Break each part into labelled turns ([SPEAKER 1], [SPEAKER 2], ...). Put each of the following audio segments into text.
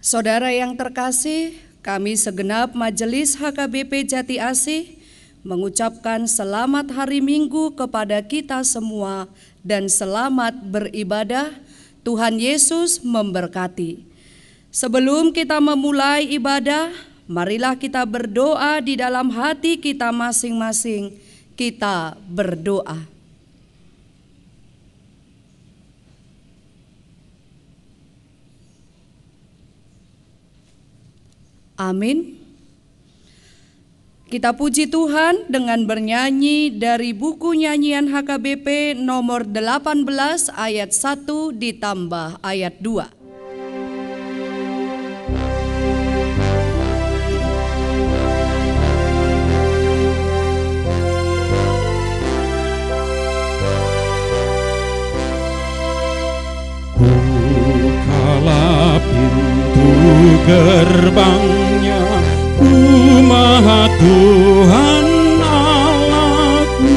[SPEAKER 1] Saudara yang terkasih, kami segenap Majelis HKBP Jati Asih mengucapkan selamat hari Minggu kepada kita semua dan selamat beribadah. Tuhan Yesus memberkati. Sebelum kita memulai ibadah, marilah kita berdoa di dalam hati kita masing-masing. Kita berdoa. Amin. Kita puji Tuhan dengan bernyanyi dari buku nyanyian HKBP nomor 18 ayat 1 ditambah ayat 2.
[SPEAKER 2] Bukalah pintu gerbangnya, rumah Tuhan Allahku,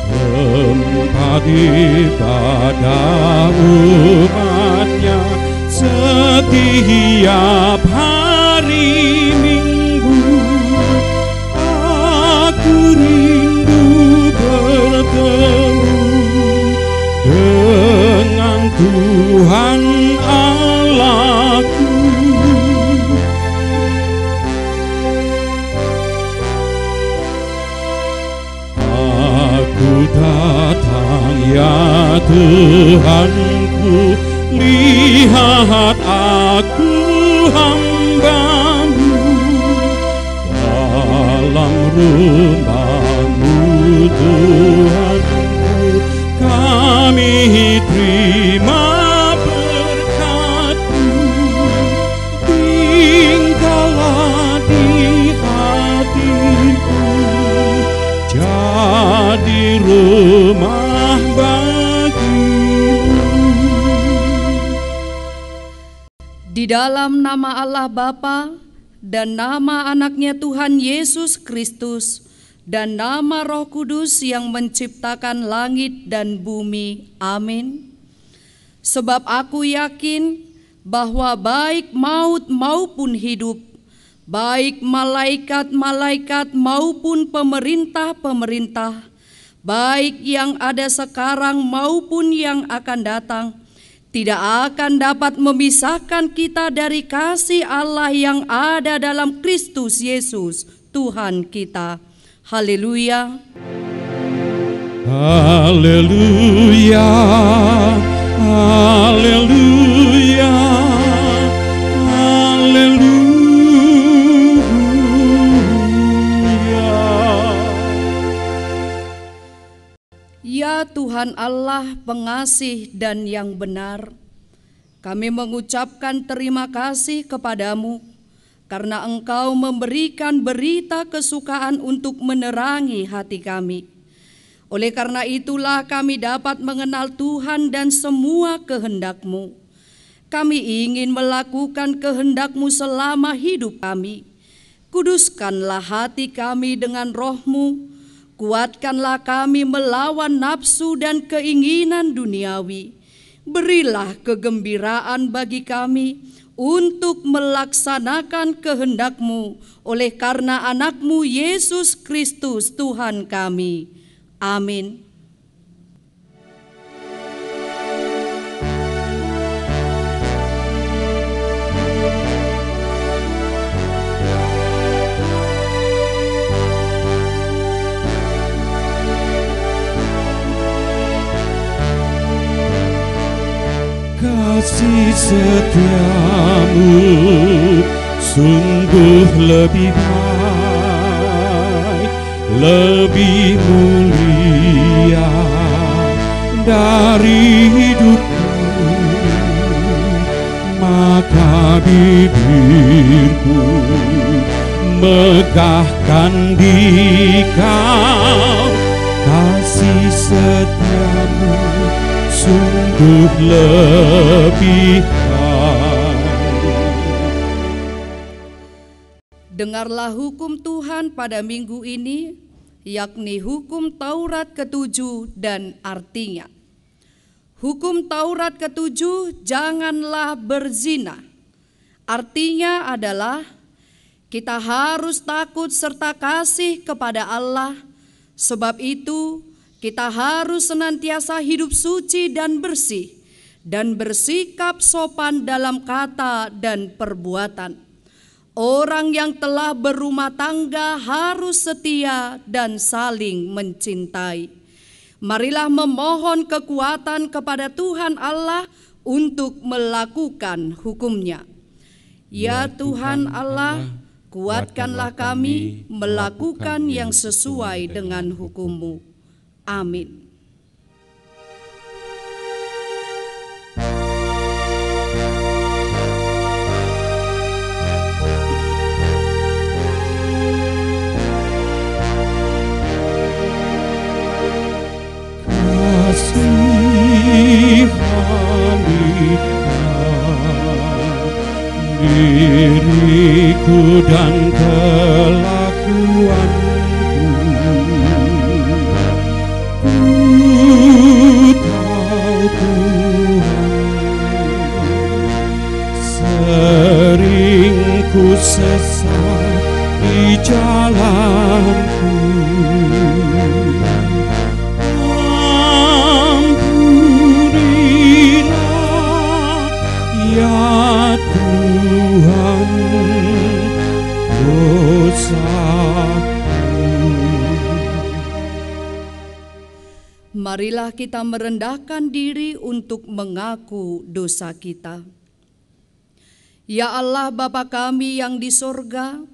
[SPEAKER 2] tempat ibadah umatnya setiap hari Minggu. Aku rindu bertemu dengan Tuhan Allahku. Aku datang ya Tuhanku, lihat aku hamba-Mu, dalam rumah-Mu Tuhanku, kami terima berkat-Mu. Tinggallah di hatiku, jadi rumah bagi-Mu.
[SPEAKER 1] Di dalam nama Allah Bapa dan nama anaknya Tuhan Yesus Kristus dan nama Roh Kudus yang menciptakan langit dan bumi. Amin. Sebab aku yakin bahwa baik maut maupun hidup, baik malaikat-malaikat maupun pemerintah-pemerintah, baik yang ada sekarang maupun yang akan datang, tidak akan dapat memisahkan kita dari kasih Allah yang ada dalam Kristus Yesus, Tuhan kita. Haleluya.
[SPEAKER 2] Haleluya. Haleluya. Haleluya.
[SPEAKER 1] Ya Tuhan Allah pengasih dan yang benar, kami mengucapkan terima kasih kepadamu karena Engkau memberikan berita kesukaan untuk menerangi hati kami. Oleh karena itulah kami dapat mengenal Tuhan dan semua kehendak-Mu. Kami ingin melakukan kehendak-Mu selama hidup kami. Kuduskanlah hati kami dengan Roh-Mu. Kuatkanlah kami melawan nafsu dan keinginan duniawi. Berilah kegembiraan bagi kami untuk melaksanakan kehendak-Mu oleh karena anak-Mu Yesus Kristus Tuhan kami. Amin.
[SPEAKER 2] Kasih setiamu sungguh lebih baik, lebih mulia dari hidupku. Maka bibirku megahkan di Kau, kasih setiamu sungguh lebih baik.
[SPEAKER 1] Dengarlah hukum Tuhan pada minggu ini, yakni hukum Taurat ke-7 dan artinya. Hukum Taurat ke-7, janganlah berzina. Artinya adalah kita harus takut serta kasih kepada Allah. Sebab itu kita harus senantiasa hidup suci dan bersih, dan bersikap sopan dalam kata dan perbuatan. Orang yang telah berumah tangga harus setia dan saling mencintai. Marilah memohon kekuatan kepada Tuhan Allah untuk melakukan hukum-Nya. Ya Tuhan Allah, kuatkanlah kami melakukan yang sesuai dengan hukum-Mu. Amin.
[SPEAKER 2] Diriku dan kelakuanku, ku tahu Tuhan, sering ku sesat di jalanku. Ampunilah ya Tuhan dosaku.
[SPEAKER 1] Marilah kita merendahkan diri untuk mengaku dosa kita. Ya Allah Bapa kami yang di sorga,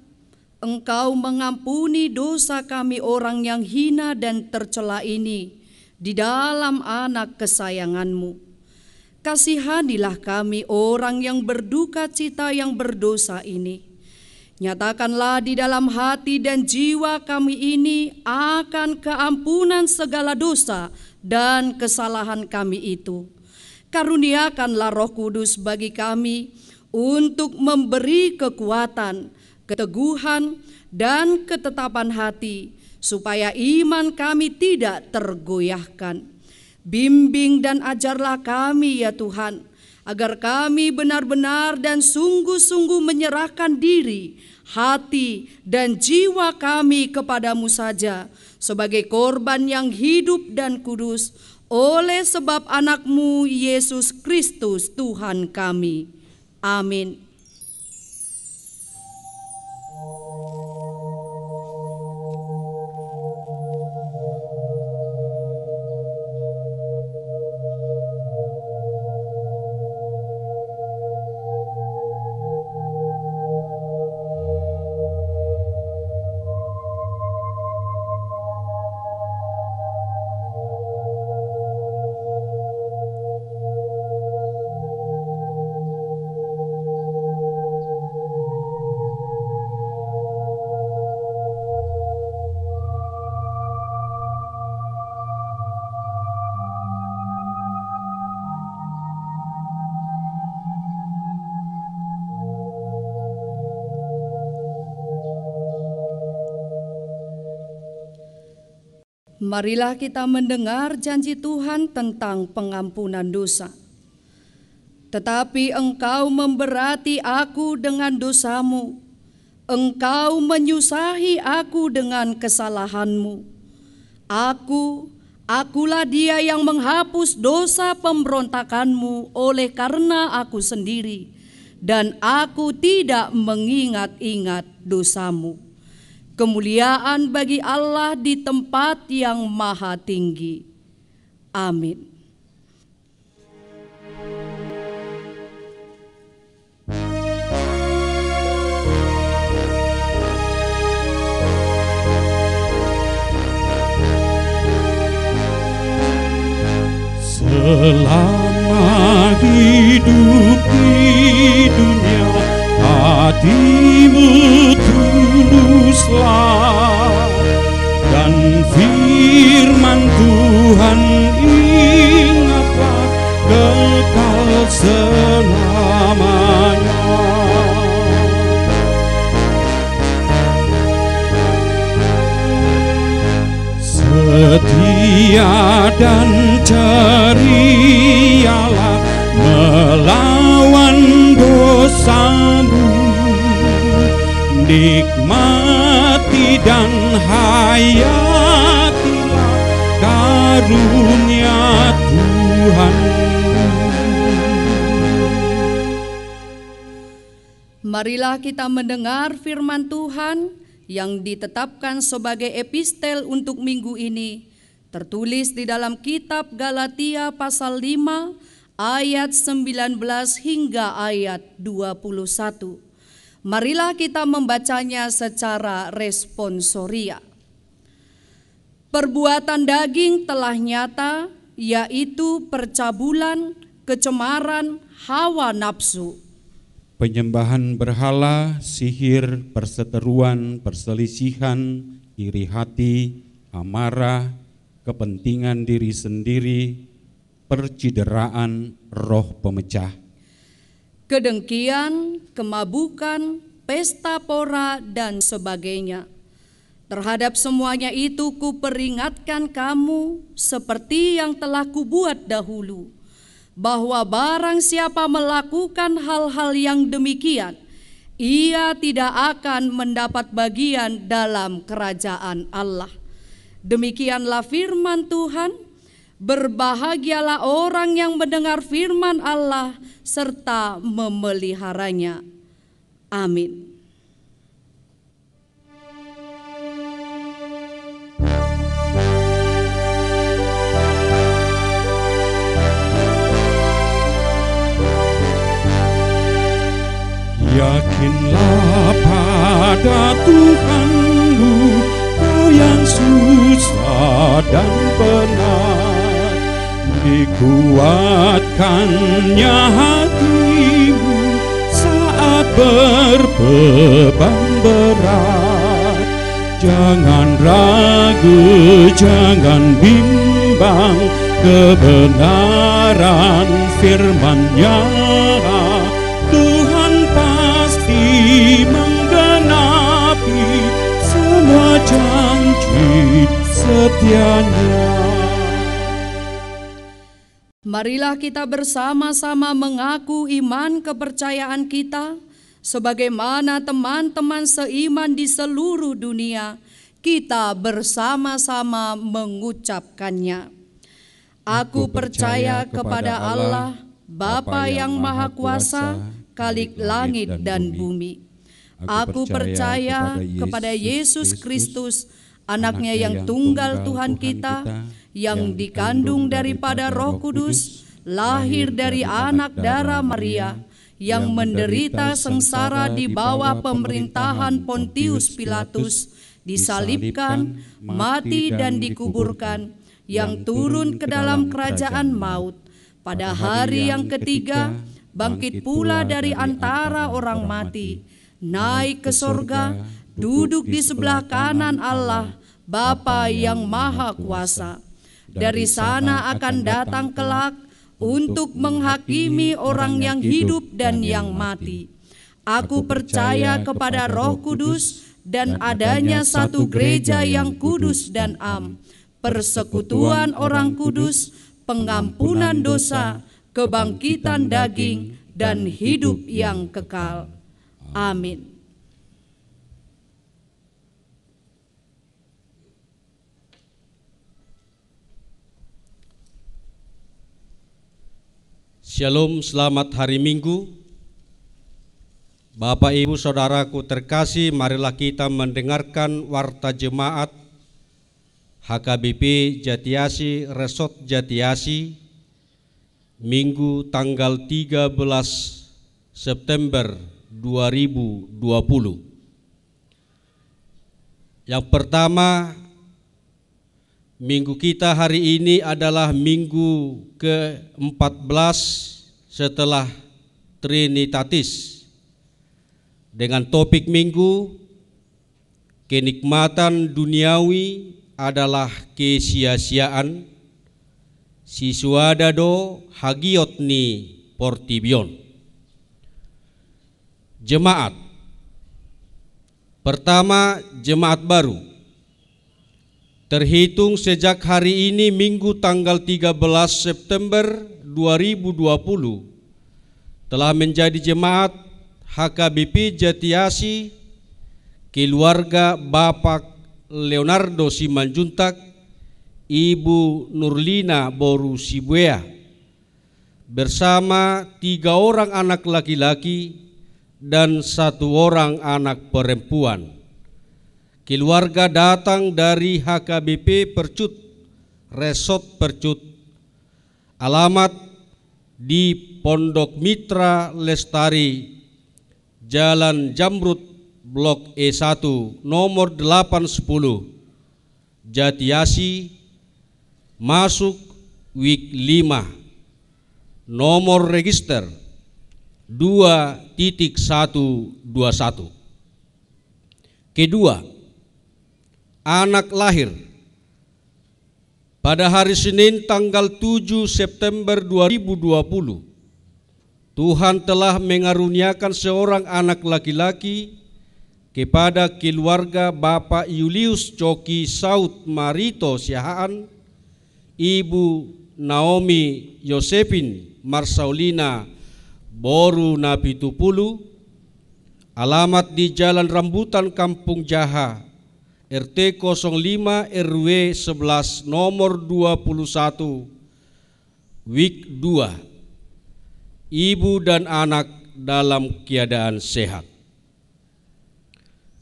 [SPEAKER 1] Engkau mengampuni dosa kami orang yang hina dan tercela ini di dalam anak kesayangan-Mu. Kasihanilah kami orang yang berduka cita yang berdosa ini. Nyatakanlah di dalam hati dan jiwa kami ini akan keampunan segala dosa dan kesalahan kami itu. Karuniakanlah Roh Kudus bagi kami untuk memberi kekuatan, keteguhan, dan ketetapan hati, supaya iman kami tidak tergoyahkan. Bimbing dan ajarlah kami ya Tuhan, agar kami benar-benar dan sungguh-sungguh menyerahkan diri, hati, dan jiwa kami kepadamu saja, sebagai korban yang hidup dan kudus, oleh sebab anak-Mu Yesus Kristus Tuhan kami. Amin. Marilah kita mendengar janji Tuhan tentang pengampunan dosa. Tetapi Engkau memberati aku dengan dosamu, Engkau menyusahi aku dengan kesalahanmu. Akulah dia yang menghapus dosa pemberontakanmu oleh karena aku sendiri, dan aku tidak mengingat-ingat dosamu. Kemuliaan bagi Allah di tempat yang maha tinggi. Amin.
[SPEAKER 2] Selama hidup di dunia, hatimu tuluslah, dan firman Tuhan ingatlah kekal selamanya. Setia dan cerialah melawan dosa nikmati dan hayatilah karunia Tuhan.
[SPEAKER 1] Marilah kita mendengar firman Tuhan yang ditetapkan sebagai epistel untuk minggu ini, tertulis di dalam kitab Galatia pasal 5 ayat 19 hingga ayat 21. Marilah kita membacanya secara responsoria. Perbuatan daging telah nyata, yaitu percabulan, kecemaran, hawa nafsu,
[SPEAKER 2] Penyembahan berhala, sihir, perseteruan, perselisihan, iri hati, amarah, kepentingan diri sendiri, percideraan, roh pemecah,
[SPEAKER 1] kedengkian, kemabukan, pesta pora, dan sebagainya. Terhadap semuanya itu kuperingatkan kamu seperti yang telah kubuat dahulu, bahwa barang siapa melakukan hal-hal yang demikian, ia tidak akan mendapat bagian dalam kerajaan Allah. Demikianlah firman Tuhan. Berbahagialah orang yang mendengar firman Allah serta memeliharanya. Amin.
[SPEAKER 2] Yakinlah pada Tuhanmu, kau yang susah dan penat, dikuatkannya hatimu saat berbeban berat. Jangan ragu, jangan bimbang, kebenaran firman-Nya Tuhan pasti menggenapi semua janji setia-Nya.
[SPEAKER 1] Marilah kita bersama-sama mengaku iman kepercayaan kita, sebagaimana teman-teman seiman di seluruh dunia, kita bersama-sama mengucapkannya. Aku percaya kepada Allah, Bapa yang Maha Kuasa, Khalik langit dan bumi. Aku percaya kepada Yesus Kristus, Anaknya yang tunggal Tuhan kita, yang dikandung daripada Roh Kudus, lahir dari anak darah Maria, yang menderita sengsara di bawah pemerintahan Pontius Pilatus, disalibkan, mati dan dikuburkan, yang turun ke dalam kerajaan maut. Pada hari yang ketiga, bangkit pula dari antara orang mati, naik ke sorga, duduk di sebelah kanan Allah, Bapa yang Maha Kuasa. Dari sana akan datang kelak untuk menghakimi orang yang hidup dan yang mati. Aku percaya kepada Roh Kudus dan adanya satu gereja yang kudus dan am, persekutuan orang kudus, pengampunan dosa, kebangkitan daging, dan hidup yang kekal. Amin.
[SPEAKER 3] Shalom, selamat hari Minggu. Bapak, Ibu, Saudaraku terkasih, marilah kita mendengarkan warta jemaat HKBP Jatiasi Resort Jatiasi Minggu tanggal 13 September 2020. Yang pertama, minggu kita hari ini adalah minggu ke-14 setelah Trinitatis, dengan topik minggu kenikmatan duniawi adalah kesia-siaan, siswadado hagiotni portibion. Jemaat pertama, jemaat baru, terhitung sejak hari ini Minggu tanggal 13 September 2020 telah menjadi jemaat HKBP Jatiasi keluarga Bapak Leonardo Simanjuntak, Ibu Nurlina Boru Sibuea, bersama 3 orang anak laki-laki dan 1 orang anak perempuan. Keluarga datang dari HKBP Percut, Resort Percut. Alamat di Pondok Mitra Lestari, Jalan Jamrut, Blok E1, nomor 810, Jatiasi, masuk Wik 5. Nomor register 2.121. Kedua, anak lahir pada hari Senin tanggal 7 September 2020. Tuhan telah mengaruniakan seorang anak laki-laki kepada keluarga Bapak Julius Coki Saud Marito Siahaan, Ibu Naomi Yosepin Marsaulina Boru Napitupulu, alamat di Jalan Rambutan Kampung Jaha, RT 05 RW 11 nomor 21, Wik 2. Ibu dan anak dalam keadaan sehat.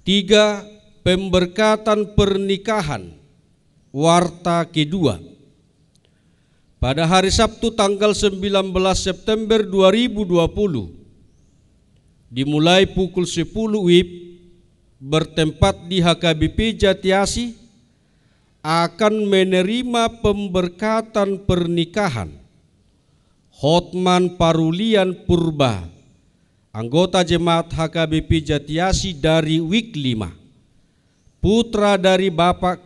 [SPEAKER 3] 3. Pemberkatan pernikahan warta kedua. Pada hari Sabtu tanggal 19 September 2020, dimulai pukul 10 WIB, bertempat di HKBP Jatiasi, akan menerima pemberkatan pernikahan Hotman Parulian Purba, anggota jemaat HKBP Jatiasi dari Wik 5, putra dari Bapak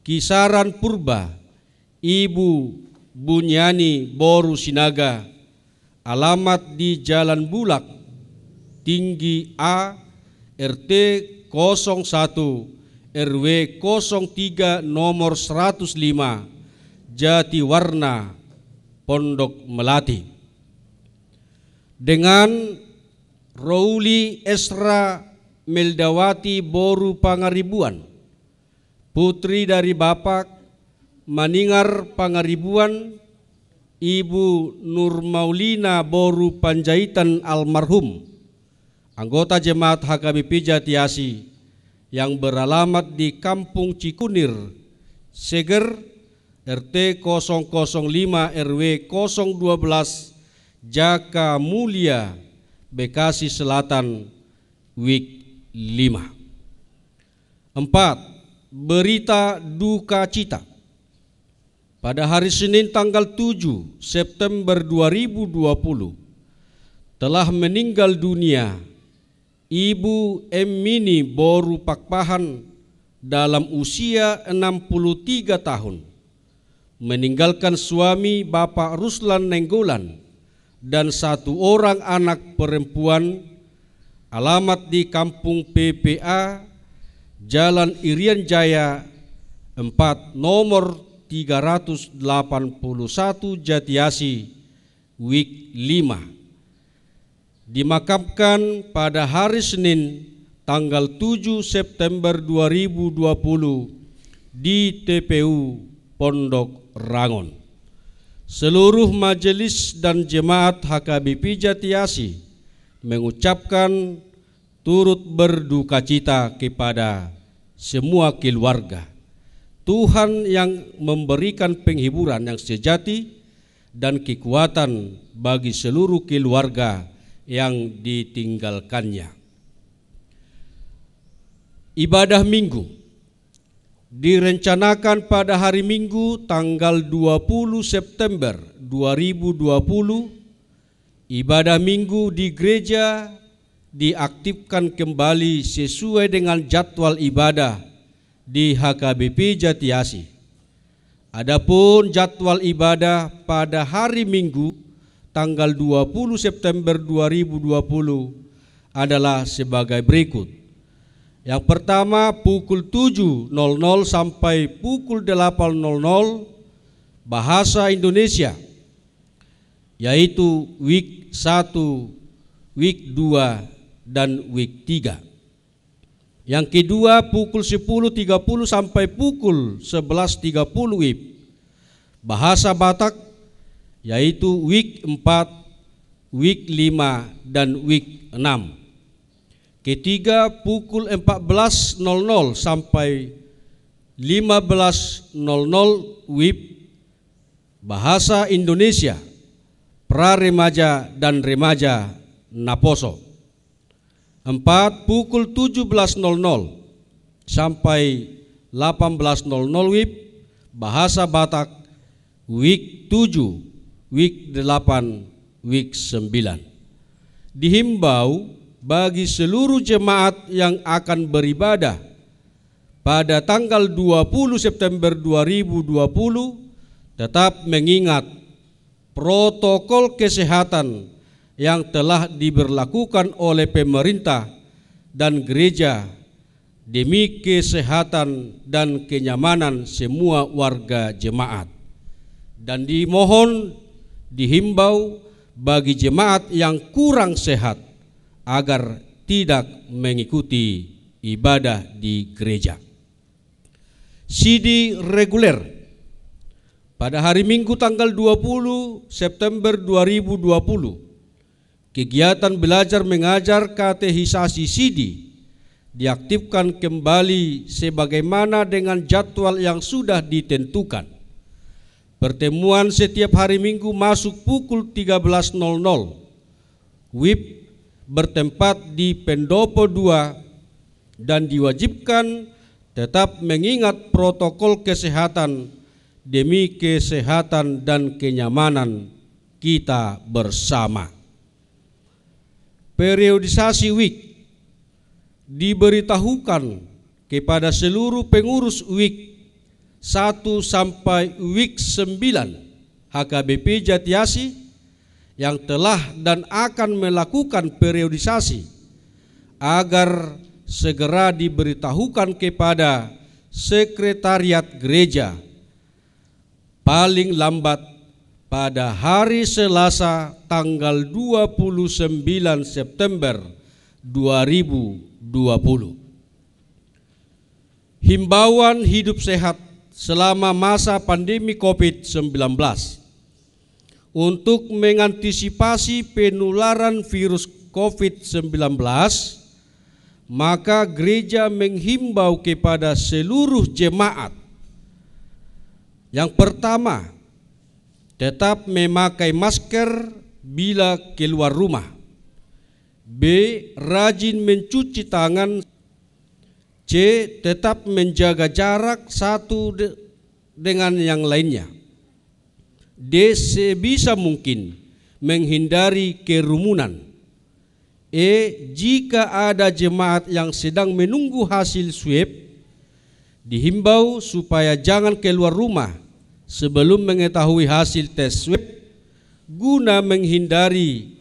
[SPEAKER 3] Kisaran Purba, Ibu Bunyani Boru Sinaga, alamat di Jalan Bulak Tinggi A, RT 01 RW 03 nomor 105, Jatiwarna, Pondok Melati. Dengan Rouli Esra Meldawati Boru Pangaribuan, putri dari Bapak Maningar Pangaribuan, Ibu Nur Maulina Boru Panjaitan almarhum, anggota jemaat HKBP Jatiasi yang beralamat di Kampung Cikunir, Seger, RT 005 RW 012, Jaka Mulia, Bekasi Selatan, Wik 5. 4. Berita duka cita. Pada hari Senin tanggal 7 September 2020 telah meninggal dunia Ibu Emini Boru Pakpahan dalam usia 63 tahun, meninggalkan suami Bapak Ruslan Nenggolan dan 1 orang anak perempuan, alamat di Kampung PPA, Jalan Irian Jaya 4 nomor 381 Jatiasi, Wik 5. Dimakamkan pada hari Senin tanggal 7 September 2020 di TPU Pondok Rangon. Seluruh majelis dan jemaat HKBP Jatiasi mengucapkan turut berduka cita kepada semua keluarga. Tuhan yang memberikan penghiburan yang sejati dan kekuatan bagi seluruh keluarga yang ditinggalkannya. Ibadah Minggu direncanakan pada hari Minggu tanggal 20 September 2020. Ibadah Minggu di gereja diaktifkan kembali sesuai dengan jadwal ibadah di HKBP Jatiasi. Adapun jadwal ibadah pada hari Minggu tanggal 20 September 2020 adalah sebagai berikut. Yang pertama, pukul 7.00 sampai pukul 8.00 bahasa Indonesia, yaitu Week 1, Week 2, dan Week 3. Yang kedua pukul 10.30 sampai pukul 11.30 WIB bahasa Batak, yaitu week 4, week 5, dan week 6. Ketiga pukul 14.00 sampai 15.00 WIB bahasa Indonesia, pra-remaja dan remaja Naposo. 4 pukul 17.00 sampai 18.00 WIB bahasa Batak, week 7, week 8, week 9. Dihimbau bagi seluruh jemaat yang akan beribadah pada tanggal 20 September 2020 tetap mengingat protokol kesehatan yang telah diberlakukan oleh pemerintah dan gereja demi kesehatan dan kenyamanan semua warga jemaat. Dan dihimbau bagi jemaat yang kurang sehat agar tidak mengikuti ibadah di gereja. CD reguler pada hari Minggu tanggal 20 September 2020, kegiatan belajar mengajar katehisasi CD diaktifkan kembali sebagaimana dengan jadwal yang sudah ditentukan. Pertemuan setiap hari Minggu masuk pukul 13.00. WIB bertempat di Pendopo 2 dan diwajibkan tetap mengingat protokol kesehatan demi kesehatan dan kenyamanan kita bersama. Periodisasi week diberitahukan kepada seluruh pengurus week 1 sampai week 9 HKBP Jatiasi yang telah dan akan melakukan periodisasi agar segera diberitahukan kepada sekretariat gereja paling lambat pada hari Selasa tanggal 29 September 2020. Himbauan hidup sehat selama masa pandemi COVID-19. Untuk mengantisipasi penularan virus COVID-19, maka gereja menghimbau kepada seluruh jemaat. Yang pertama, tetap memakai masker bila keluar rumah. B. Rajin mencuci tangan. C. Tetap menjaga jarak satu dengan yang lainnya. D. Sebisa mungkin menghindari kerumunan. E. Jika ada jemaat yang sedang menunggu hasil swab, dihimbau supaya jangan keluar rumah sebelum mengetahui hasil tes swab guna menghindari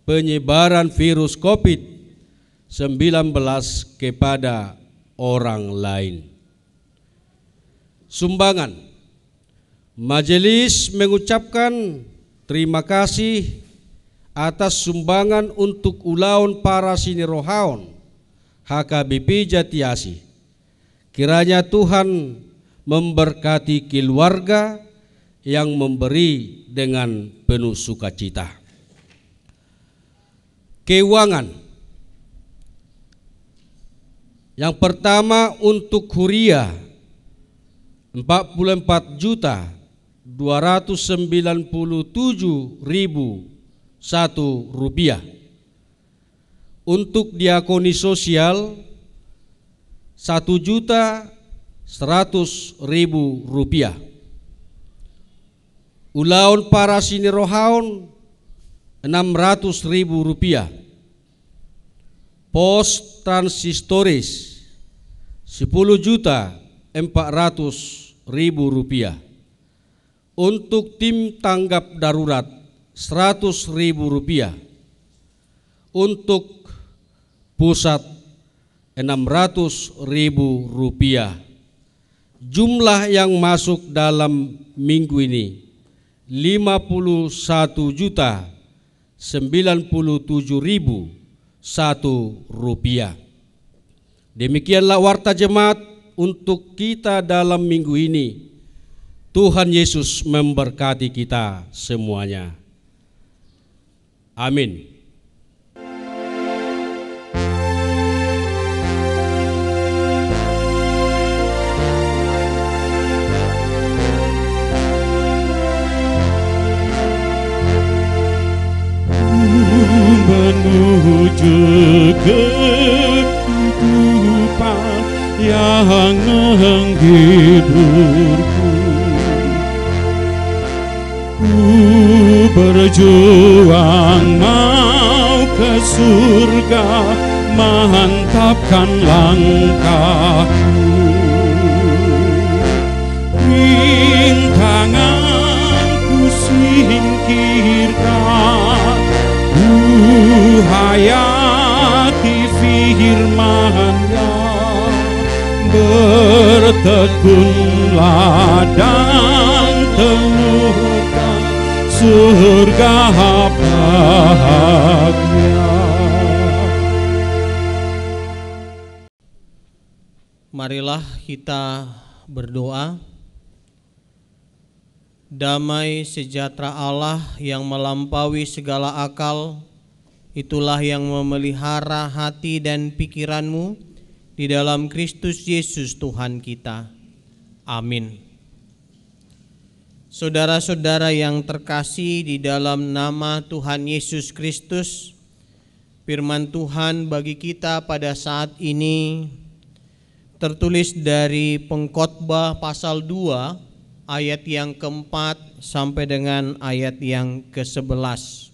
[SPEAKER 3] penyebaran virus COVID-19 kepada orang lain. Sumbangan. Majelis mengucapkan terima kasih atas sumbangan untuk ulaun para sinirohaon HKBP Jatiasi. Kiranya Tuhan memberkati keluarga yang memberi dengan penuh sukacita. Keuangan. Yang pertama untuk Huria 44.297.001 rupiah. Untuk diakoni sosial 1.100.000 rupiah. Ulaun para sinirohaon 600.000 rupiah. Pos transistoris 10.400.000 rupiah. Untuk tim tanggap darurat 100.000 rupiah. Untuk pusat 600.000 rupiah. Jumlah yang masuk dalam minggu ini 51.097.001 rupiah. Demikianlah warta jemaat untuk kita dalam minggu ini. Tuhan Yesus memberkati kita semuanya. Amin.
[SPEAKER 2] Menuju kehidupan yang menghiburku, ku berjuang mau ke surga, mantapkan langkahku. Rintanganku singkirkan, hayati firman-Nya, bertekunlah dan temukan surga bahagia.
[SPEAKER 4] Marilah kita berdoa. Damai sejahtera Allah yang melampaui segala akal, itulah yang memelihara hati dan pikiranmu di dalam Kristus Yesus Tuhan kita. Amin. Saudara-saudara yang terkasih di dalam nama Tuhan Yesus Kristus, firman Tuhan bagi kita pada saat ini tertulis dari Pengkhotbah pasal 2 ayat yang keempat sampai dengan ayat yang ke-11.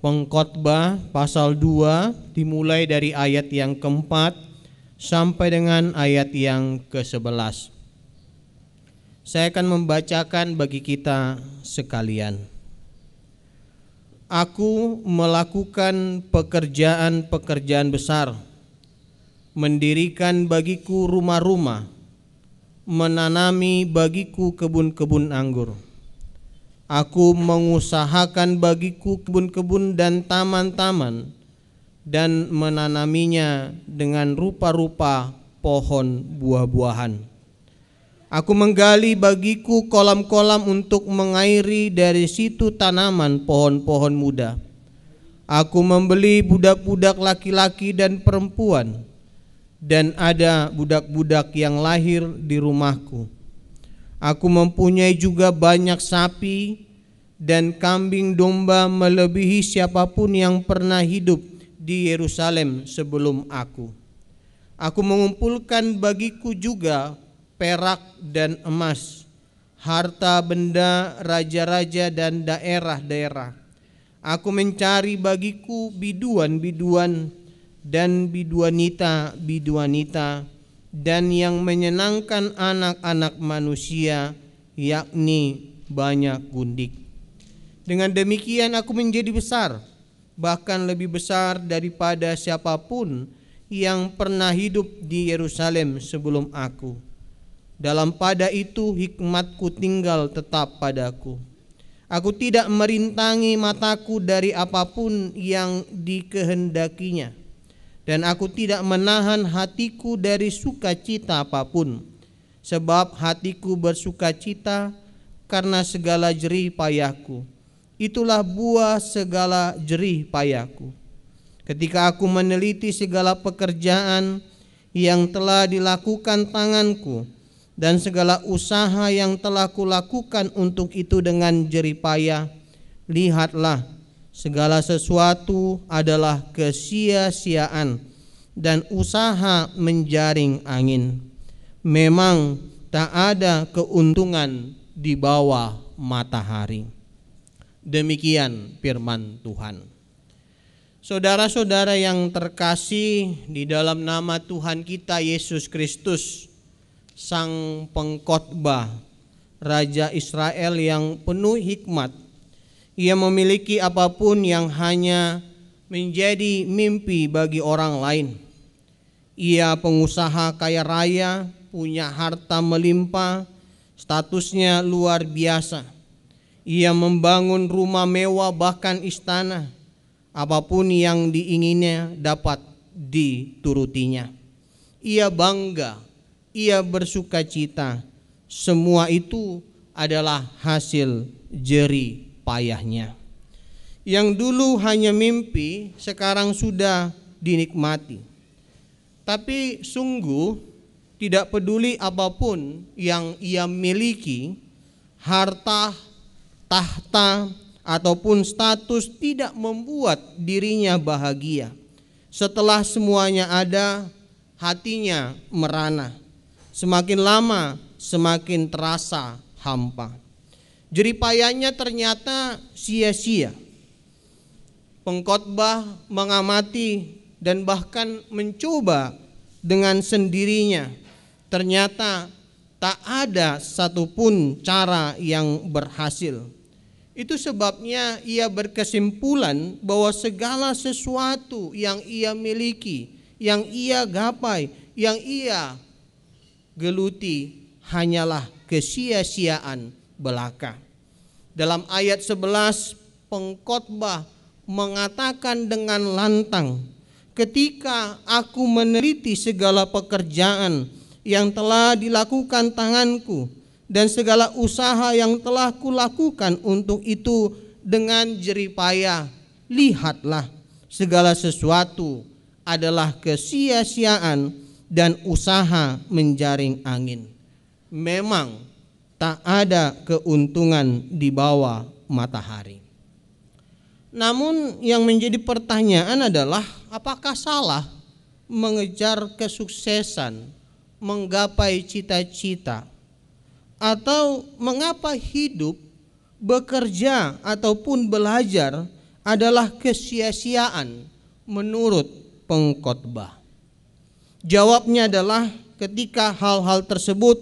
[SPEAKER 4] Pengkhotbah pasal 2 dimulai dari ayat yang keempat sampai dengan ayat yang ke-11. Saya akan membacakan bagi kita sekalian. Aku melakukan pekerjaan-pekerjaan besar, mendirikan bagiku rumah-rumah, menanami bagiku kebun-kebun anggur. Aku mengusahakan bagiku kebun-kebun dan taman-taman, dan menanaminya dengan rupa-rupa pohon buah-buahan. Aku menggali bagiku kolam-kolam untuk mengairi dari situ tanaman pohon-pohon muda. Aku membeli budak-budak laki-laki dan perempuan, dan ada budak-budak yang lahir di rumahku. Aku mempunyai juga banyak sapi dan kambing domba melebihi siapapun yang pernah hidup di Yerusalem sebelum aku. Aku mengumpulkan bagiku juga perak dan emas, harta benda raja-raja dan daerah-daerah. Aku mencari bagiku biduan-biduan dan biduanita dan yang menyenangkan anak-anak manusia, yakni banyak gundik. Dengan demikian aku menjadi besar, bahkan lebih besar daripada siapapun yang pernah hidup di Yerusalem sebelum aku. Dalam pada itu hikmatku tinggal tetap padaku. Aku tidak merintangi mataku dari apapun yang dikehendakinya, dan aku tidak menahan hatiku dari sukacita apapun, sebab hatiku bersukacita karena segala jerih payahku. Itulah buah segala jerih payahku. Ketika aku meneliti segala pekerjaan yang telah dilakukan tanganku, dan segala usaha yang telah kulakukan untuk itu dengan jerih payah, lihatlah, segala sesuatu adalah kesia-siaan dan usaha menjaring angin. Memang tak ada keuntungan di bawah matahari. Demikian firman Tuhan. Saudara-saudara yang terkasih di dalam nama Tuhan kita Yesus Kristus, Sang Pengkhotbah, Raja Israel yang penuh hikmat. Ia memiliki apapun yang hanya menjadi mimpi bagi orang lain. Ia pengusaha kaya raya, punya harta melimpah, statusnya luar biasa. Ia membangun rumah mewah bahkan istana. Apapun yang diinginnya dapat diturutinya. Ia bangga, ia bersukacita. Semua itu adalah hasil jerih payahnya. Yang dulu hanya mimpi, sekarang sudah dinikmati. Tapi sungguh tidak peduli apapun yang ia miliki, harta, tahta, ataupun status tidak membuat dirinya bahagia. Setelah semuanya ada, hatinya merana. Semakin lama semakin terasa hampa. Jerih payahnya ternyata sia-sia. Pengkhotbah mengamati dan bahkan mencoba dengan sendirinya. Ternyata tak ada satupun cara yang berhasil. Itu sebabnya ia berkesimpulan bahwa segala sesuatu yang ia miliki, yang ia gapai, yang ia geluti hanyalah kesia-siaan belaka. Dalam ayat 11 pengkhotbah mengatakan dengan lantang, ketika aku meneliti segala pekerjaan yang telah dilakukan tanganku dan segala usaha yang telah kulakukan untuk itu dengan jerih payah, lihatlah segala sesuatu adalah kesia-siaan dan usaha menjaring angin. Memang tak ada keuntungan di bawah matahari. Namun yang menjadi pertanyaan adalah, apakah salah mengejar kesuksesan, menggapai cita-cita, atau mengapa hidup, bekerja ataupun belajar adalah kesia-siaan menurut pengkhotbah? Jawabnya adalah ketika hal-hal tersebut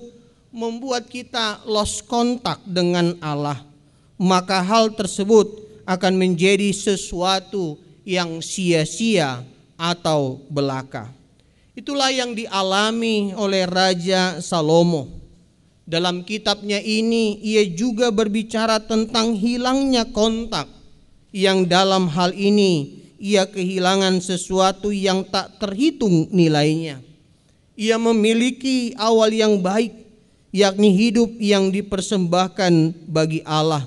[SPEAKER 4] membuat kita lost kontak dengan Allah, maka hal tersebut akan menjadi sesuatu yang sia-sia atau belaka. Itulah yang dialami oleh Raja Salomo. Dalam kitabnya ini ia juga berbicara tentang hilangnya kontak, yang dalam hal ini ia kehilangan sesuatu yang tak terhitung nilainya. Ia memiliki awal yang baik, yakni hidup yang dipersembahkan bagi Allah.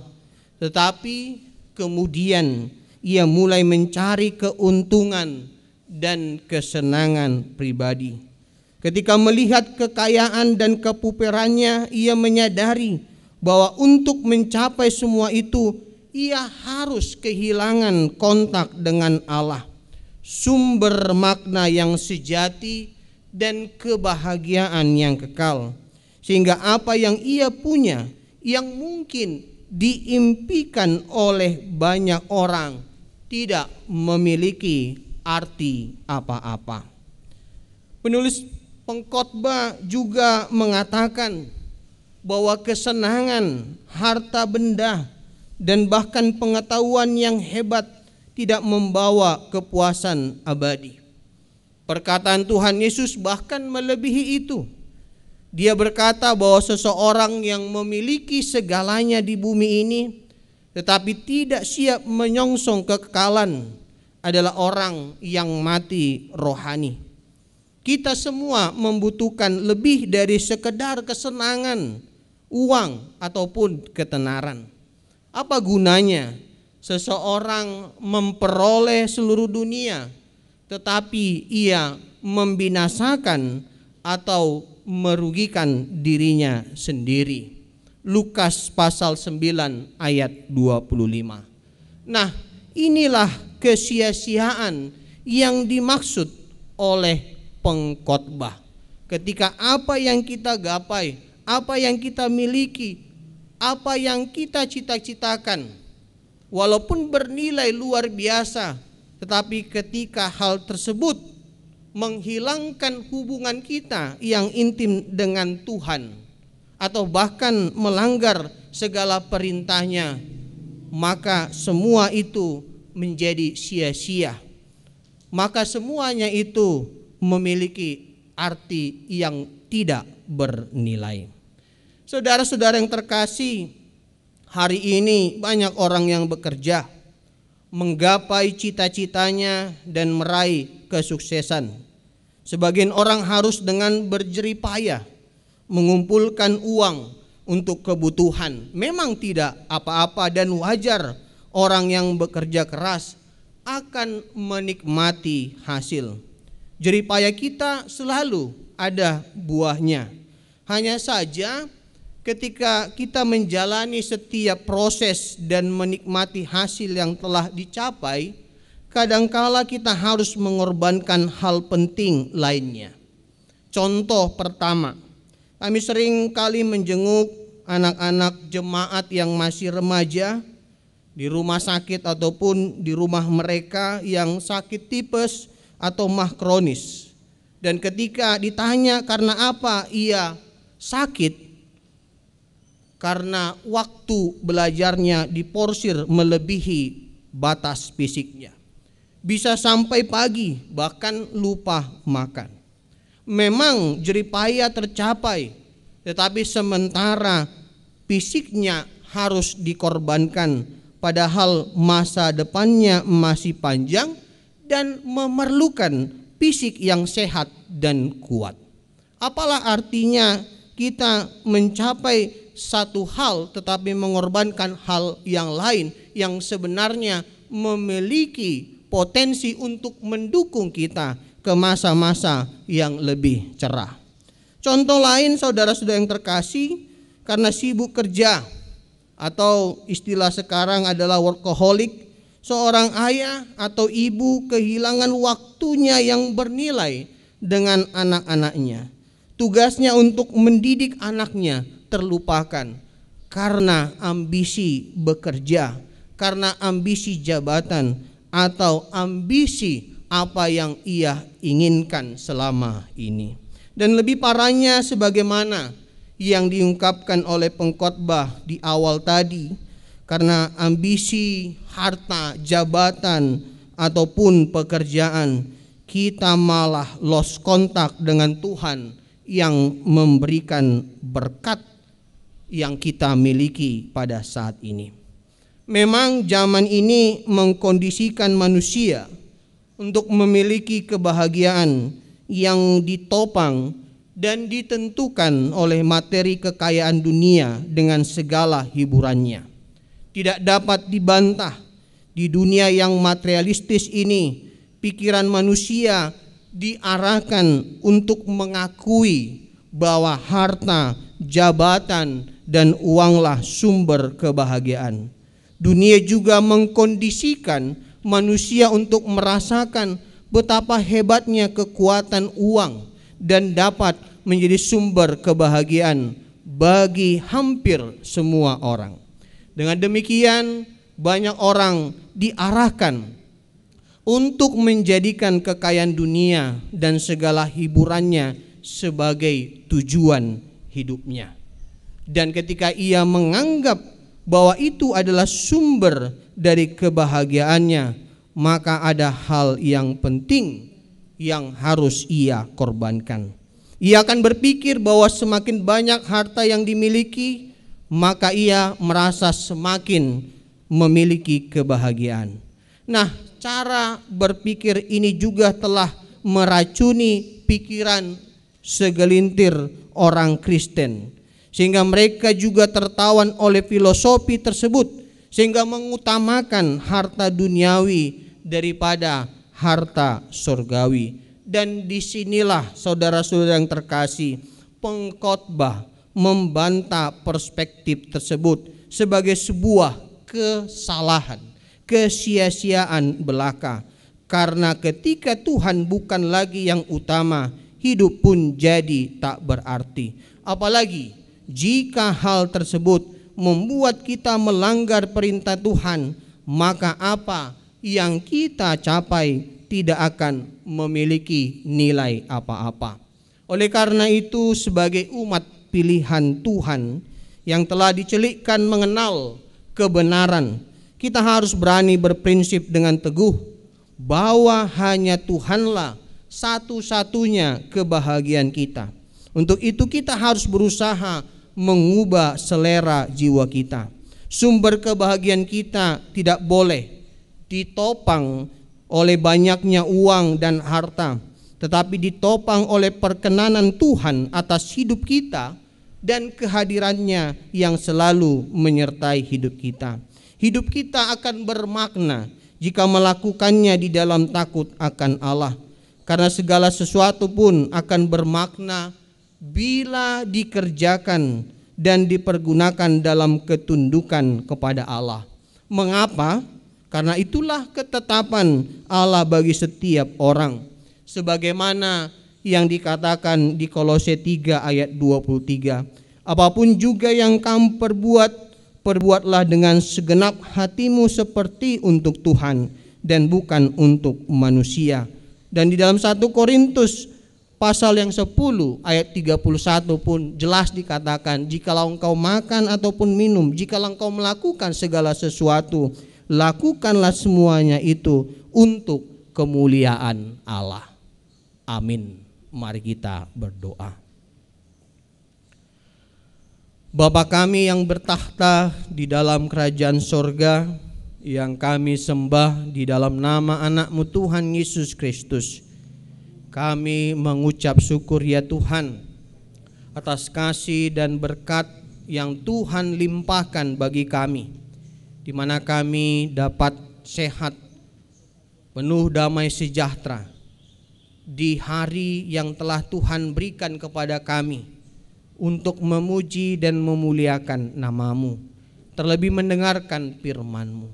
[SPEAKER 4] Tetapi kemudian ia mulai mencari keuntungan dan kesenangan pribadi. Ketika melihat kekayaan dan kepuperannya, ia menyadari bahwa untuk mencapai semua itu ia harus kehilangan kontak dengan Allah, sumber makna yang sejati dan kebahagiaan yang kekal. Sehingga apa yang ia punya, yang mungkin diimpikan oleh banyak orang, tidak memiliki arti apa-apa. Penulis pengkhotbah juga mengatakan bahwa kesenangan, harta benda, dan bahkan pengetahuan yang hebat tidak membawa kepuasan abadi. Perkataan Tuhan Yesus bahkan melebihi itu. Dia berkata bahwa seseorang yang memiliki segalanya di bumi ini tetapi tidak siap menyongsong kekekalan adalah orang yang mati rohani. Kita semua membutuhkan lebih dari sekedar kesenangan, uang, ataupun ketenaran. Apa gunanya seseorang memperoleh seluruh dunia tetapi ia membinasakan atau merugikan dirinya sendiri? Lukas pasal 9 ayat 25. Nah, inilah kesia-siaan yang dimaksud oleh pengkhotbah. Ketika apa yang kita gapai, apa yang kita miliki, apa yang kita cita-citakan, walaupun bernilai luar biasa, tetapi ketika hal tersebut menghilangkan hubungan kita yang intim dengan Tuhan, atau bahkan melanggar segala perintahnya, maka semua itu menjadi sia-sia. Maka semuanya itu memiliki arti yang tidak bernilai. Saudara-saudara yang terkasih, hari ini banyak orang yang bekerja, menggapai cita-citanya dan meraih kesuksesan. Sebagian orang harus dengan berjerih payah mengumpulkan uang untuk kebutuhan. Memang tidak apa-apa dan wajar orang yang bekerja keras akan menikmati hasil. Jerih payah kita selalu ada buahnya. Hanya saja ketika kita menjalani setiap proses dan menikmati hasil yang telah dicapai, kadangkala kita harus mengorbankan hal penting lainnya. Contoh pertama, kami sering kali menjenguk anak-anak jemaat yang masih remaja di rumah sakit ataupun di rumah mereka yang sakit tipes atau mah kronis. Dan ketika ditanya karena apa ia sakit, karena waktu belajarnya diporsir melebihi batas fisiknya. Bisa sampai pagi bahkan lupa makan. Memang jerih payah tercapai, tetapi sementara fisiknya harus dikorbankan, padahal masa depannya masih panjang dan memerlukan fisik yang sehat dan kuat. Apalah artinya kita mencapai satu hal tetapi mengorbankan hal yang lain yang sebenarnya memiliki potensi untuk mendukung kita ke masa-masa yang lebih cerah. Contoh lain, saudara-saudara yang terkasih, karena sibuk kerja atau istilah sekarang adalah workaholic, seorang ayah atau ibu kehilangan waktunya yang bernilai dengan anak-anaknya. Tugasnya untuk mendidik anaknya terlupakan karena ambisi bekerja, karena ambisi jabatan, atau ambisi apa yang ia inginkan selama ini. Dan lebih parahnya sebagaimana yang diungkapkan oleh pengkhotbah di awal tadi, karena ambisi harta, jabatan ataupun pekerjaan, kita malah lost kontak dengan Tuhan yang memberikan berkat yang kita miliki pada saat ini. Memang zaman ini mengkondisikan manusia untuk memiliki kebahagiaan yang ditopang dan ditentukan oleh materi kekayaan dunia dengan segala hiburannya. Tidak dapat dibantah, di dunia yang materialistis ini, pikiran manusia diarahkan untuk mengakui bahwa harta, jabatan, dan uanglah sumber kebahagiaan. Dunia juga mengkondisikan manusia untuk merasakan betapa hebatnya kekuatan uang dan dapat menjadi sumber kebahagiaan bagi hampir semua orang. Dengan demikian, banyak orang diarahkan untuk menjadikan kekayaan dunia dan segala hiburannya sebagai tujuan hidupnya. Dan ketika ia menganggap bahwa itu adalah sumber dari kebahagiaannya, maka ada hal yang penting yang harus ia korbankan. Ia akan berpikir bahwa semakin banyak harta yang dimiliki, maka ia merasa semakin memiliki kebahagiaan. Nah, cara berpikir ini juga telah meracuni pikiran segelintir orang Kristen, sehingga mereka juga tertawan oleh filosofi tersebut, sehingga mengutamakan harta duniawi daripada harta surgawi. Dan disinilah saudara-saudara yang terkasih, pengkhotbah membantah perspektif tersebut sebagai sebuah kesalahan, kesia-siaan belaka. Karena ketika Tuhan bukan lagi yang utama, hidup pun jadi tak berarti. Apalagi jika hal tersebut membuat kita melanggar perintah Tuhan, maka apa yang kita capai tidak akan memiliki nilai apa-apa. Oleh karena itu, sebagai umat pilihan Tuhan yang telah dicelikkan mengenal kebenaran, kita harus berani berprinsip dengan teguh bahwa hanya Tuhanlah satu-satunya kebahagiaan kita. Untuk itu kita harus berusaha mengubah selera jiwa kita. Sumber kebahagiaan kita tidak boleh ditopang oleh banyaknya uang dan harta, tetapi ditopang oleh perkenanan Tuhan atas hidup kita dan kehadirannya yang selalu menyertai hidup kita. Hidup kita akan bermakna jika melakukannya di dalam takut akan Allah, karena segala sesuatu pun akan bermakna bila dikerjakan dan dipergunakan dalam ketundukan kepada Allah. Mengapa? Karena itulah ketetapan Allah bagi setiap orang, sebagaimana yang dikatakan di Kolose 3 ayat 23. Apapun juga yang kamu perbuat, perbuatlah dengan segenap hatimu seperti untuk Tuhan dan bukan untuk manusia. Dan di dalam 1 Korintus pasal yang 10 ayat 31 pun jelas dikatakan, jikalau engkau makan ataupun minum, jikalau engkau melakukan segala sesuatu, lakukanlah semuanya itu untuk kemuliaan Allah. Amin. Mari kita berdoa. Bapa kami yang bertakhta di dalam kerajaan sorga, yang kami sembah di dalam nama anak-Mu Tuhan Yesus Kristus, kami mengucap syukur ya Tuhan atas kasih dan berkat yang Tuhan limpahkan bagi kami, di mana kami dapat sehat, penuh damai sejahtera di hari yang telah Tuhan berikan kepada kami untuk memuji dan memuliakan nama-Mu, terlebih mendengarkan firman-Mu.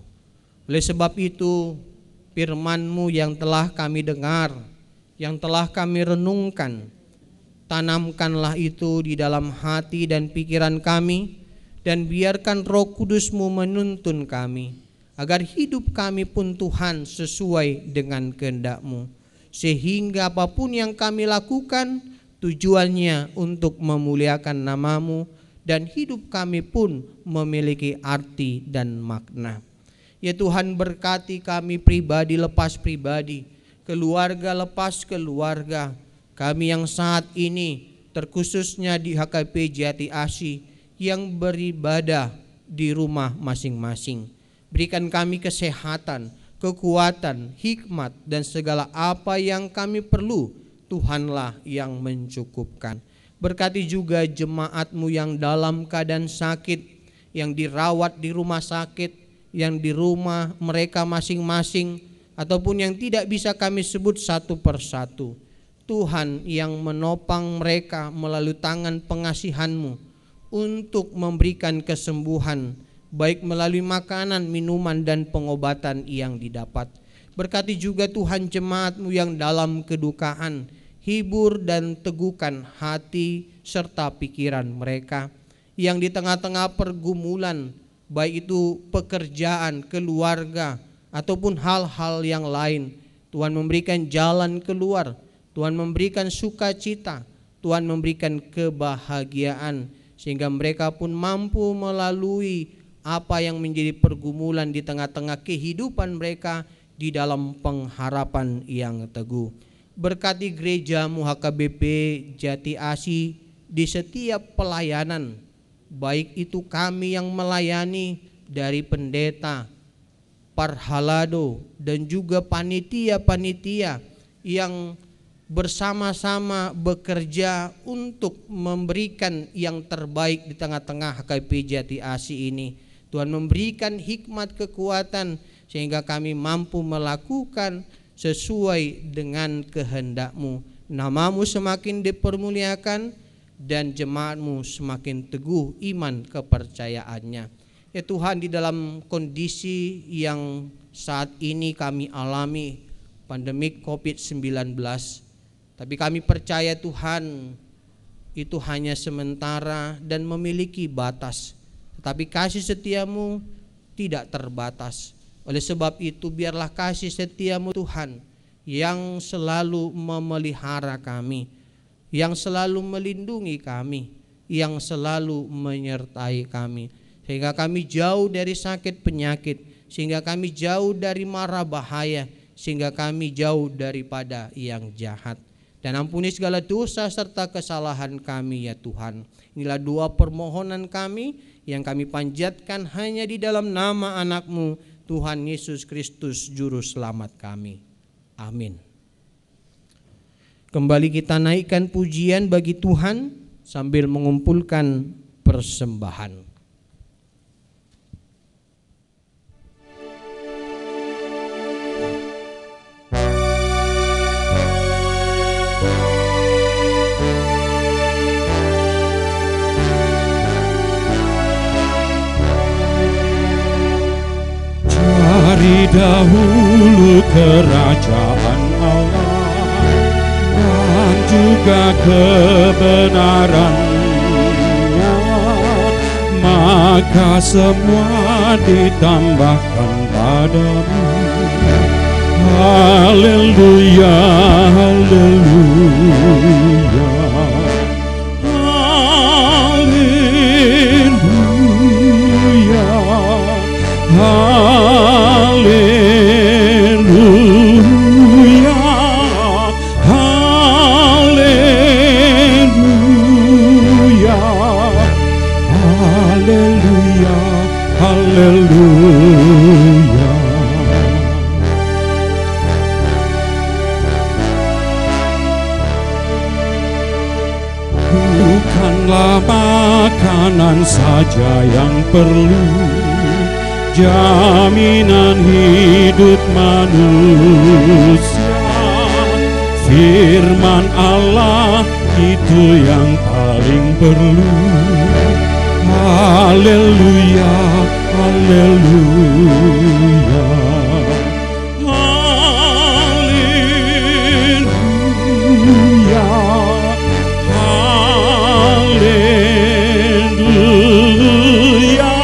[SPEAKER 4] Oleh sebab itu, firman-Mu yang telah kami dengar, yang telah kami renungkan, tanamkanlah itu di dalam hati dan pikiran kami, dan biarkan Roh Kudus-Mu menuntun kami, agar hidup kami pun Tuhan sesuai dengan kehendak-Mu, sehingga apapun yang kami lakukan tujuannya untuk memuliakan nama-Mu, dan hidup kami pun memiliki arti dan makna. Ya Tuhan, berkati kami pribadi lepas pribadi, keluarga lepas keluarga, kami yang saat ini terkhususnya di HKP Jati Asih yang beribadah di rumah masing-masing. Berikan kami kesehatan, kekuatan, hikmat, dan segala apa yang kami perlu, Tuhanlah yang mencukupkan. Berkati juga jemaat-Mu yang dalam keadaan sakit, yang dirawat di rumah sakit, yang di rumah mereka masing-masing, ataupun yang tidak bisa kami sebut satu persatu. Tuhan yang menopang mereka melalui tangan pengasihan-Mu untuk memberikan kesembuhan, baik melalui makanan, minuman, dan pengobatan yang didapat. Berkati juga Tuhan jemaat-Mu yang dalam kedukaan, hibur dan teguhkan hati serta pikiran mereka, yang di tengah-tengah pergumulan, baik itu pekerjaan, keluarga, ataupun hal-hal yang lain. Tuhan memberikan jalan keluar, Tuhan memberikan sukacita, Tuhan memberikan kebahagiaan, sehingga mereka pun mampu melalui apa yang menjadi pergumulan di tengah-tengah kehidupan mereka di dalam pengharapan yang teguh. Berkati gereja-Mu HKBP Jati Asih di setiap pelayanan, baik itu kami yang melayani dari pendeta, parhalado, dan juga panitia-panitia yang bersama-sama bekerja untuk memberikan yang terbaik di tengah-tengah HKBP Jati Asih ini. Tuhan memberikan hikmat, kekuatan, sehingga kami mampu melakukan sesuai dengan kehendak-Mu. Nama-Mu semakin dipermuliakan dan jemaat-Mu semakin teguh iman kepercayaannya. Ya Tuhan, di dalam kondisi yang saat ini kami alami, pandemik COVID-19, tapi kami percaya Tuhan itu hanya sementara dan memiliki batas, tetapi kasih setia-Mu tidak terbatas. Oleh sebab itu biarlah kasih setia-Mu Tuhan yang selalu memelihara kami, yang selalu melindungi kami, yang selalu menyertai kami, sehingga kami jauh dari sakit penyakit, sehingga kami jauh dari mara bahaya, sehingga kami jauh daripada yang jahat. Dan ampuni segala dosa serta kesalahan kami ya Tuhan. Inilah doa permohonan kami yang kami panjatkan hanya di dalam nama anak-Mu Tuhan Yesus Kristus Juru Selamat kami. Amin. Kembali kita naikkan pujian bagi Tuhan sambil mengumpulkan persembahan.
[SPEAKER 2] Cari dahulu kerajaan Allah dan juga kebenarannya, maka semua ditambahkan padamu. Haleluya, haleluya, haleluya, haleluya, haleluya, haleluya, haleluya. Bukanlah makanan saja yang perlu, jaminan hidup manusia. Firman Allah itu yang paling perlu. Haleluya, haleluya, haleluya, haleluya,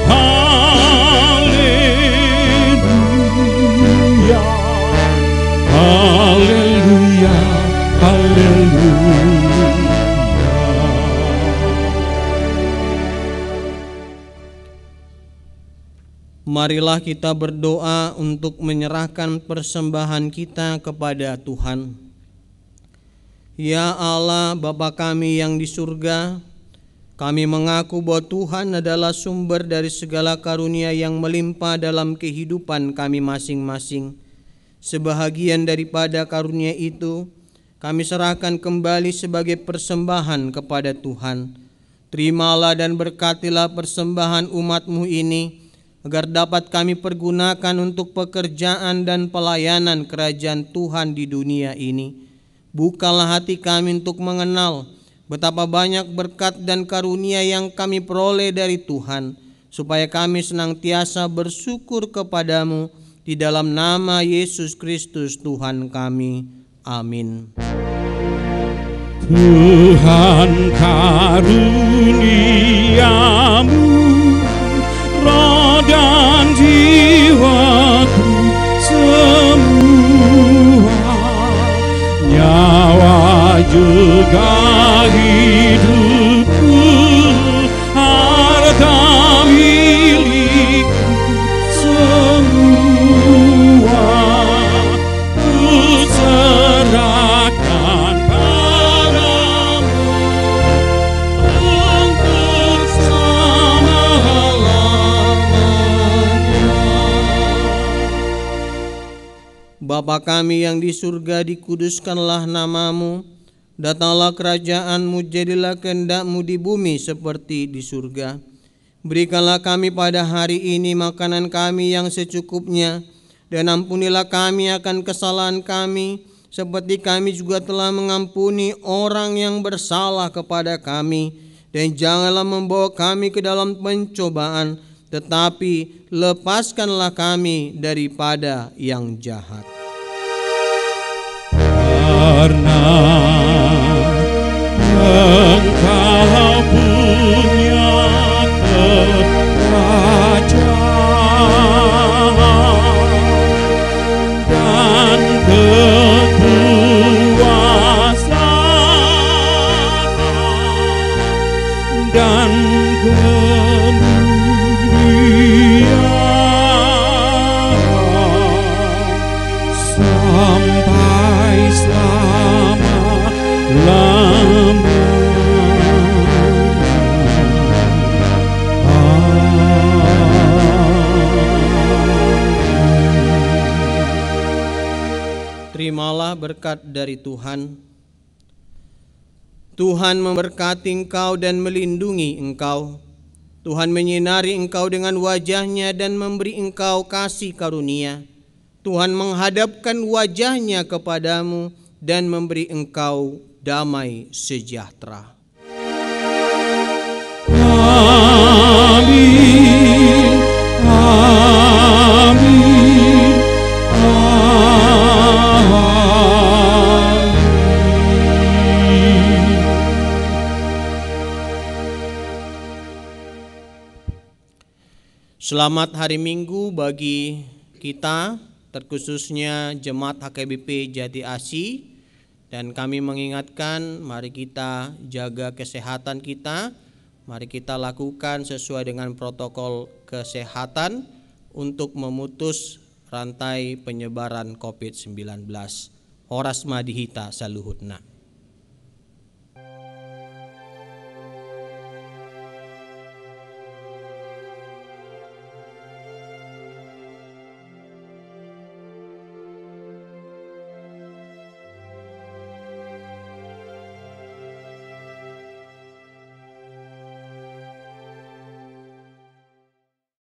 [SPEAKER 2] haleluya, haleluya, haleluya.
[SPEAKER 4] Marilah kita berdoa untuk menyerahkan persembahan kita kepada Tuhan. Ya Allah, Bapa kami yang di surga, kami mengaku bahwa Tuhan adalah sumber dari segala karunia yang melimpah dalam kehidupan kami masing-masing. Sebahagian daripada karunia itu, kami serahkan kembali sebagai persembahan kepada Tuhan. Terimalah dan berkatilah persembahan umat-Mu ini, agar dapat kami pergunakan untuk pekerjaan dan pelayanan kerajaan Tuhan di dunia ini. Bukalah hati kami untuk mengenal betapa banyak berkat dan karunia yang kami peroleh dari Tuhan, supaya kami senantiasa bersyukur kepadamu di dalam nama Yesus Kristus Tuhan kami. Amin.
[SPEAKER 2] Tuhan karuniamu, roh dan jiwaku semua, nyawa juga hidupku, harta milikku semua, ku serahkan padamu untuk
[SPEAKER 4] Bapa kami yang di surga, dikuduskanlah namamu, datanglah kerajaan-Mu, jadilah kehendak-Mu di bumi seperti di surga. Berikanlah kami pada hari ini makanan kami yang secukupnya, dan ampunilah kami akan kesalahan kami, seperti kami juga telah mengampuni orang yang bersalah kepada kami. Dan janganlah membawa kami ke dalam pencobaan, tetapi lepaskanlah kami daripada yang jahat.
[SPEAKER 2] Karena Engkau punya kerajaan dan kekuasaan dan kemuliaan sampai selama-lamanya. Amin.
[SPEAKER 4] Terimalah berkat dari Tuhan. Tuhan memberkati engkau dan melindungi engkau. Tuhan menyinari engkau dengan wajah-Nya dan memberi engkau kasih karunia. Tuhan menghadapkan wajah-Nya kepadamu dan memberi engkau damai sejahtera.
[SPEAKER 2] Amin. Amin.
[SPEAKER 4] Selamat hari Minggu bagi kita, terkhususnya Jemaat HKBP Jati Asih, dan kami mengingatkan mari kita jaga kesehatan kita, mari kita lakukan sesuai dengan protokol kesehatan untuk memutus rantai penyebaran COVID-19. Horas madihita saluhutna.